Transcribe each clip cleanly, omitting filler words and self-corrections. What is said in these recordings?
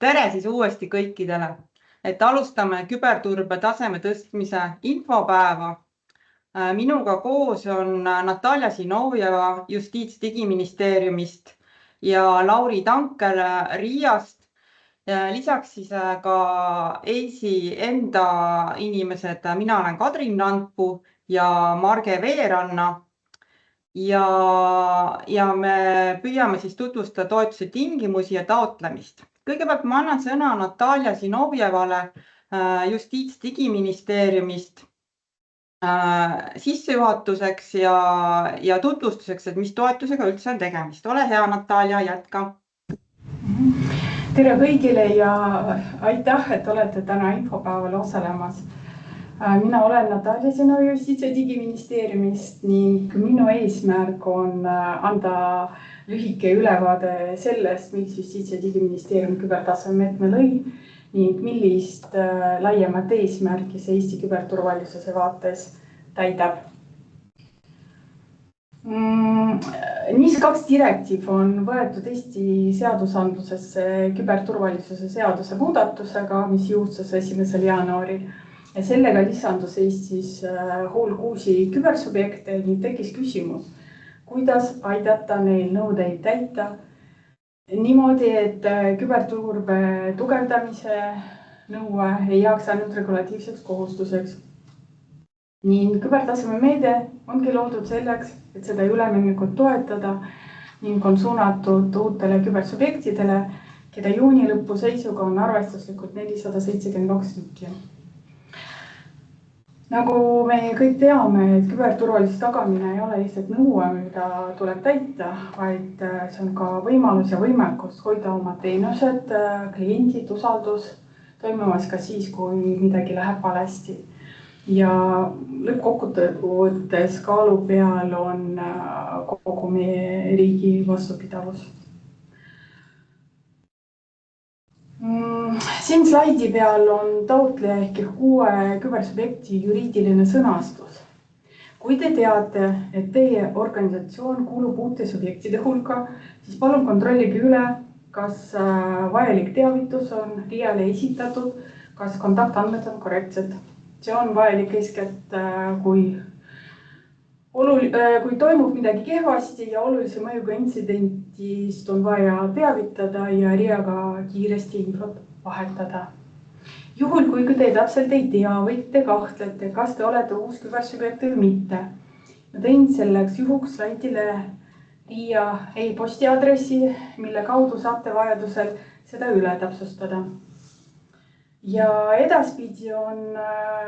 Tere siis uuesti kõikidele, et alustame küberturbe taseme tõstmise infopäeva. Minuga koos on Natalja Zinovjeva Justiits-Digiministeeriumist ja Lauri Tankel Riiast. Lisaks siis ka EISi enda inimesed, mina olen Kadrin Randpuu ja Marge Veeranna. Ja me püüame siis tutvustada toetuse tingimusi ja taotlemist. Kõigepealt ma annan sõna Natalja Zinovjevale Justiits-Digiministeeriumist sissejuhatuseks ja tutvustuseks, et mis toetusega üldse on tegemist. Ole hea, Natalja, jätka. Tere kõigile ja aitäh, et olete täna infopäeval osalemas. Mina olen Natalja Zinovjeva Justiits- ja Digiministeeriumist ning minu eesmärk on anda lühike ülevaade sellest, miks Justiits- ja Digiministeerium kübertaseme meetme lõi ning millist laiemat eesmärki see Eesti küberturvalisuse vaates täidab. NIS2 direktiiv on võetud Eesti seadusandlusesse küberturvalisuse seaduse muudatusega, mis jõustus 1. jaanuaril. Ja sellega lisandus Eestis hulk uusi kübersubjekte ning tekkis küsimus, kuidas aidata neil nõudeid täita niimoodi, et küberturbe tugevdamise nõue ei jääks ainult regulatiivseks kohustuseks. Ning kübertaseme meede ongi loodud selleks, et seda üleminekut toetada ning on suunatud uutele kübersubjektidele, keda juuni lõpu seisuga on arvestuslikult 472 tükki. Nagu me kõik teame, et küberturvalisuse tagamine ei ole lihtsalt nõue, mida tuleb täita, vaid see on ka võimalus ja võimekus hoida oma teenused, kliendid, usaldus toimumas ka siis, kui midagi läheb valesti. Ja lõppkokkuvõttes kaalu peal on kogu meie riigi vastupidavus. Siin slaidi peal on taotleja ehk 6 kübersubjekti juriidiline sõnastus. Kui te teate, et teie organisatsioon kuulub uute subjektide hulka, siis palun kontrollige üle, kas vajalik teavitus on RIA-le esitatud, kas kontaktandmed on korrektsed. See on vajalik eeskätt, kui toimub midagi kehvasti ja olulise mõjuga intsidentist on vaja teavitada ja RIA-ga kiiresti infot vahetada. Juhul, kui te täpselt ei tea või te kahtlete, kas te olete uus kübersubjekt või mitte. Ma tõin selleks juhuks slaidile RIA e-posti aadressi, mille kaudu saate vajadusel seda üle täpsustada. Ja edaspidi on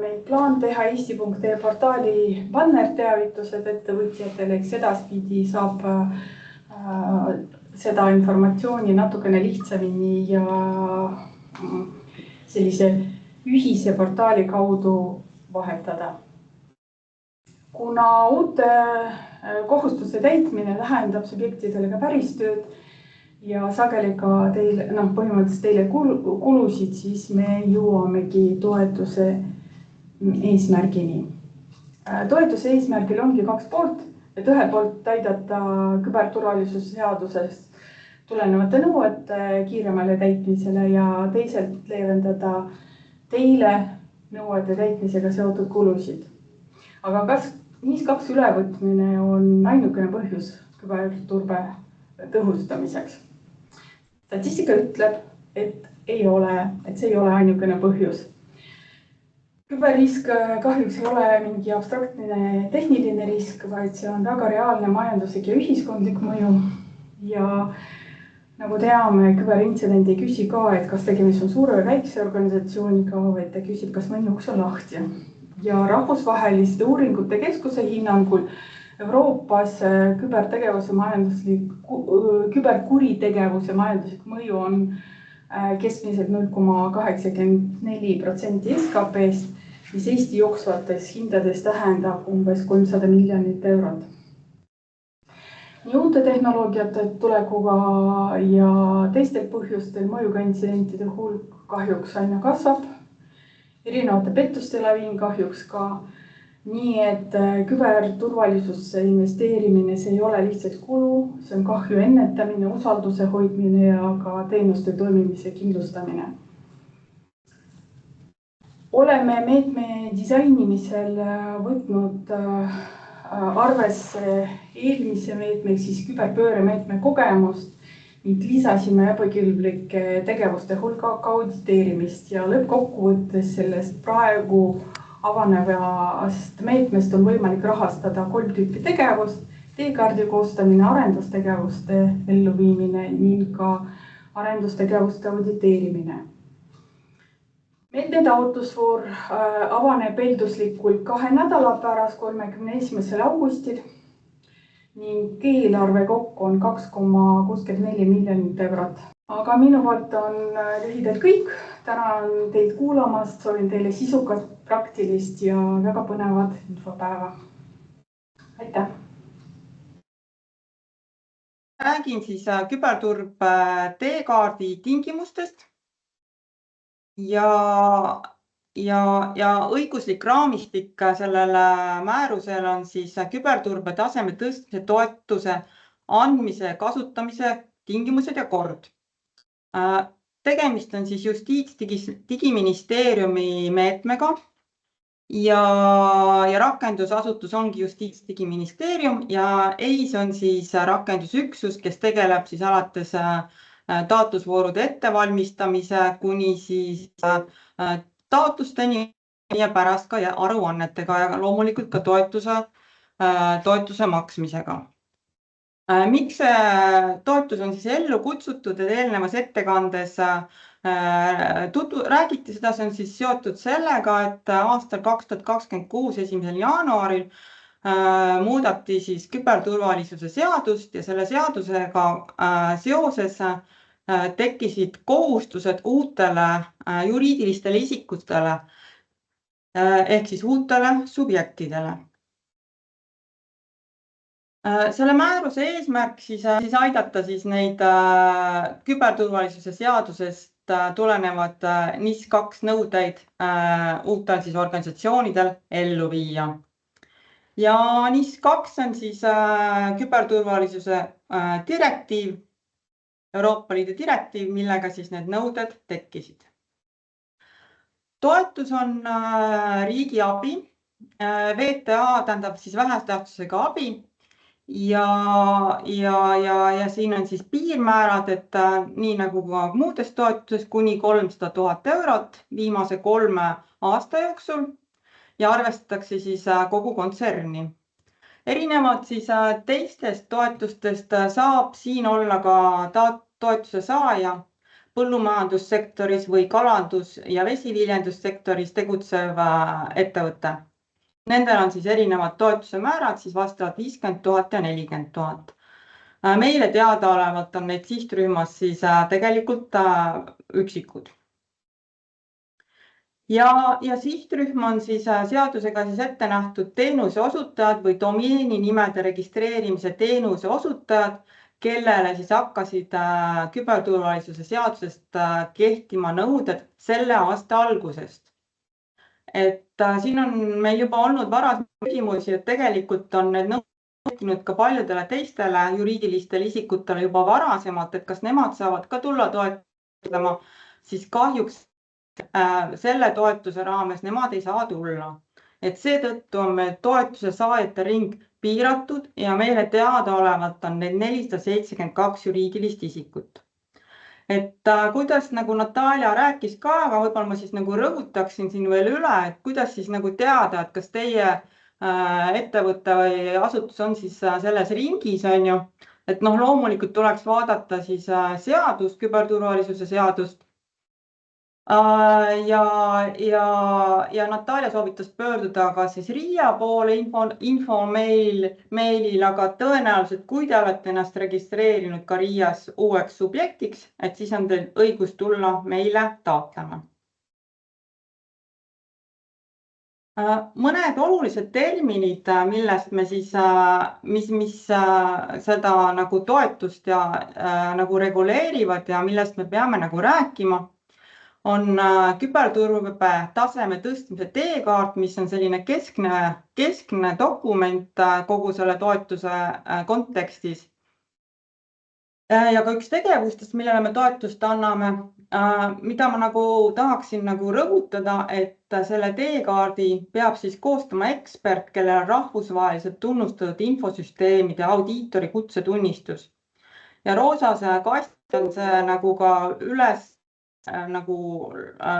meil plaan teha eesti.ee portaali bannerteavitused ettevõtjatele, eks edaspidi saab seda informatsiooni natukene lihtsamini ja sellise ühise portaali kaudu vahetada. Kuna uute kohustuste täitmine tähendab subjektidele ka päris tööd ja sageli ka põhimõtteliselt teile kulusid, siis me jõuamegi toetuse eesmärgini. Toetuse eesmärgil ongi 2 poolt, et ühelt poolt täidata küberturvalisuse seadusest tulenevate nõuete kiiremale täitmisele ja teiselt leevendada teile nõuete täitmisega seotud kulusid. Aga kas NIS2 ülevõtmine on ainukene põhjus küberturbe tõhustamiseks? Statistika ütleb, et see ei ole ainukene põhjus. Küberrisk kahjuks ei ole mingi abstraktne tehniline risk, vaid see on väga reaalne majanduslik ja ühiskondlik mõju. Ja nagu teame, küberintsident ei küsi ka, et kas tegemist on suure või väikse organisatsiooniga, vaid ta küsib, kas mõni uks on lahti. Ja rahvusvaheliste uuringute keskuse hinnangul Euroopas küberkuritegevuse majanduslik mõju on keskmiselt 0,84% SKP-st, mis Eesti jooksvates hindades tähendab umbes 300 miljonit eurot. Nii uute tehnoloogiate tulekuga ja teistel põhjustel mõjuga intsidentide hulk kahjuks aina kasvab, erinevate pettuste laviin kahjuks ka nii et küberturvalisusse investeerimine, see ei ole lihtsalt kulu, see on kahju ennetamine, usalduse hoidmine ja ka teenuste toimimise kindlustamine. Oleme meetme disainimisel võtnud arvesse eelmise meetme, siis küberpööremeetme kogemust ning lisasime ebakülglike tegevuste hulka ka auditeerimist ja lõppkokkuvõttes sellest praegu avanevast meetmest on võimalik rahastada 3 tüüpi tegevust, teekaardi koostamine, arendustegevuste elluviimine ning ka arendustegevuste auditeerimine. Meetme taotlusvoor avaneb eelduslikult 2 nädala pärast 31. augustil ning eelarve kokku on 2,64 miljonit eurot. Aga minu poolt on lühidalt kõik. Tänan teid kuulamast, soovin teile sisukat, praktilist ja väga põnevat infopäeva. Aitäh! Räägin siis küberturbe teekaardi tingimustest ja õiguslik raamistik sellele määrusele on siis küberturbe taseme tõstmise toetuse andmise ja kasutamise tingimused ja kord. Tegemist on siis Justiitsdigiministeeriumi meetmega ja rakendusasutus ongi Justiitsdigiministeerium ja EIS on siis rakendusüksus, kes tegeleb siis alates taotlusvoorude ettevalmistamise kuni siis taotlusteni ja pärast ka aruannetega ja loomulikult ka toetuse maksmisega. Miks see toetus on siis ellu kutsutud, et eelnevas ettekandes räägiti seda, see on siis seotud sellega, et aastal 2026 1. jaanuaril muudati siis küberturvalisuse seadust ja selle seadusega seoses tekkisid kohustused uutele juriidilistele isikutele ehk siis uutele subjektidele. Selle määruse eesmärk siis aidata siis neid küberturvalisuse seadusest tulenevad NIS2 nõudeid uutel siis organisatsioonidel ellu viia. Ja NIS2 on siis küberturvalisuse direktiiv, Euroopa Liidu direktiiv, millega siis need nõuded tekkisid. Toetus on riigi abi, VTA tähendab siis vähetähtsusega abi ja siin on siis piirmäärad, et nii nagu ka muudes toetuses kuni 300 000 eurot viimase 3 aasta jooksul ja arvestatakse siis kogu kontserni. Erinevalt siis teistest toetustest saab siin olla ka toetuse saaja põllumajandussektoris või kalandus- ja vesiviljendussektoris tegutsev ettevõte. Nendel on siis erinevad toetuse määrad, siis vastavalt 50 000 ja 40 000. Meile teadaolevalt on neid sihtrühmas siis tegelikult üksikud. Ja sihtrühm on siis seadusega siis ette nähtud teenuse osutajad või domeeninimede registreerimise teenuse osutajad, kellele siis hakkasid küberturvalisuse seadusest kehtima nõuded selle aasta algusest. Et siin on meil juba olnud varasem küsimusi, et tegelikult on need nõuded kehtinud ka paljudele teistele juriidilistele isikutele juba varasemalt, et kas nemad saavad ka tulla toetama, siis kahjuks selle toetuse raames nemad ei saa tulla. Et seetõttu on meil toetuse saajate ring piiratud ja meile teadaolevalt on neid 472 juriidilist isikut. Et kuidas nagu Natalja rääkis ka, aga võib-olla ma siis nagu rõhutaksin siin veel üle, et kuidas siis nagu teada, et kas teie ettevõte või asutus on siis selles ringis, on ju. Et loomulikult tuleks vaadata siis seadust, küberturvalisuse seadust. Ja Natalja soovitas pöörduda ka siis RIA poole infomeilil, aga tõenäoliselt, kui te olete ennast registreerinud ka RIAs uueks subjektiks, et siis on teil õigus tulla meile taotlema. Mõned olulised terminid, millest me siis, mis seda nagu toetust ja nagu reguleerivad ja millest me peame nagu rääkima, on küberturbe taseme tõstmise teekaart, mis on selline keskne dokument kogu selle toetuse kontekstis. Ja ka üks tegevustest, millele me toetust anname, mida ma tahaksin rõhutada, et selle teekaardi peab siis koostama ekspert, kellel on rahvusvaheliselt tunnustatud infosüsteemide audiitori kutsetunnistus. Ja roosase kasti on see ka üles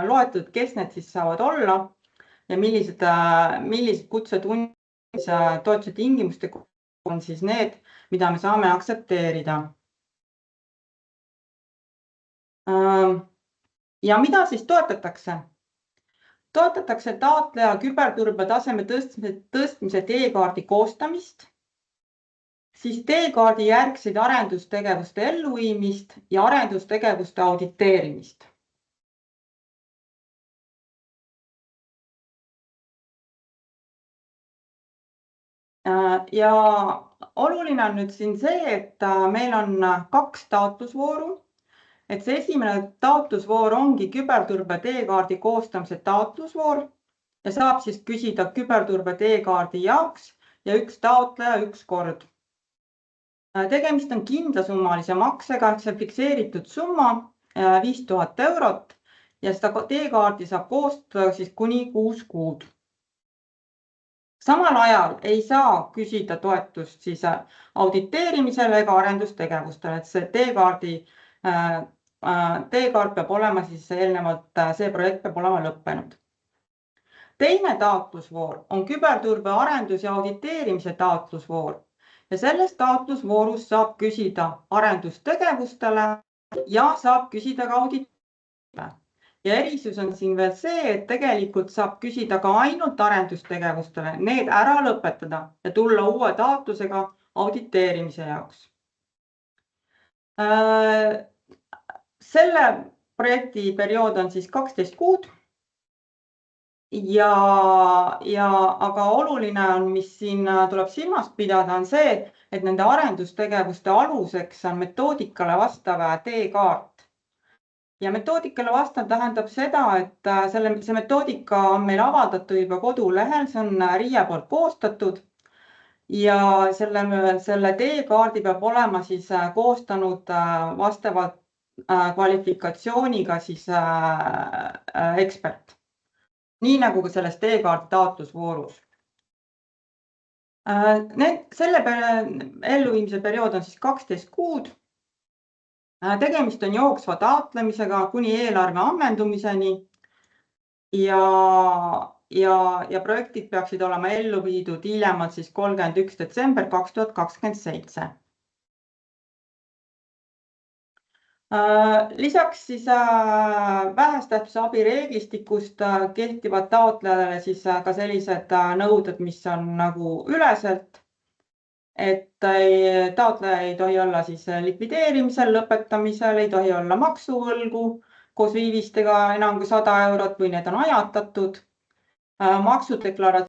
loetud, kes need siis saavad olla ja millised kutsetunnistuse toetuse tingimuste on siis need, mida me saame aktsepteerida. Ja mida siis toetatakse? Toetatakse taotleja küberturbe taseme tõstmise teekaardi koostamist, siis teekaardi järgseid arendustegevuste elluviimist ja arendustegevuste auditeerimist. Ja oluline on nüüd siin see, et meil on 2 taotlusvooru. Et see esimene taotlusvoor ongi küberturbe teekaardi koostamise taotlusvoor ja saab siis küsida küberturbe teekaardi jaoks ja üks taotleja üks kord. Tegemist on kindlasummalise maksega, see fikseeritud summa 5000 eurot ja seda teekaardi saab koostada siis kuni 6 kuud. Samal ajal ei saa küsida toetust siis auditeerimisele ega arendustegevustele, et see teekaart peab olema siis eelnevalt, see projekt peab olema lõppenud. Teine taotlusvoor on küberturbe arendus- ja auditeerimise taotlusvoor ja selles taotlusvoorus saab küsida arendustegevustele ja saab küsida ka auditeerimisele. Ja erisus on siin veel see, et tegelikult saab küsida ka ainult arendustegevustele, need ära lõpetada ja tulla uue taotlusega auditeerimise jaoks. Selle projekti periood on siis 12 kuud aga oluline on, mis siin tuleb silmas pidada, on see, et nende arendustegevuste aluseks on metoodikale vastav teekaart. Ja metoodikale vastav tähendab seda, et see metoodika on meil avaldatud juba kodulehel, see on RIA poolt koostatud ja selle teekaardi peab olema siis koostanud vastavalt kvalifikatsiooniga siis ekspert. Nii nagu ka selles teekaardi taotlusvoorus. Selle elluviimise periood on siis 12 kuud. Tegemist on jooksva taotlemisega kuni eelarve ammendumiseni ja projektid peaksid olema ellu viidud hiljemalt siis 31. detsember 2027. Lisaks siis vähestähtsuse abi reeglistikust kehtivad taotlejale siis ka sellised nõuded, mis on üleselt, et taotleja ei tohi olla siis likvideerimisel, lõpetamisel, ei tohi olla maksuvõlgu koos viivistega enam kui 100 eurot või need on ajatatud. Maksudeklaratsioon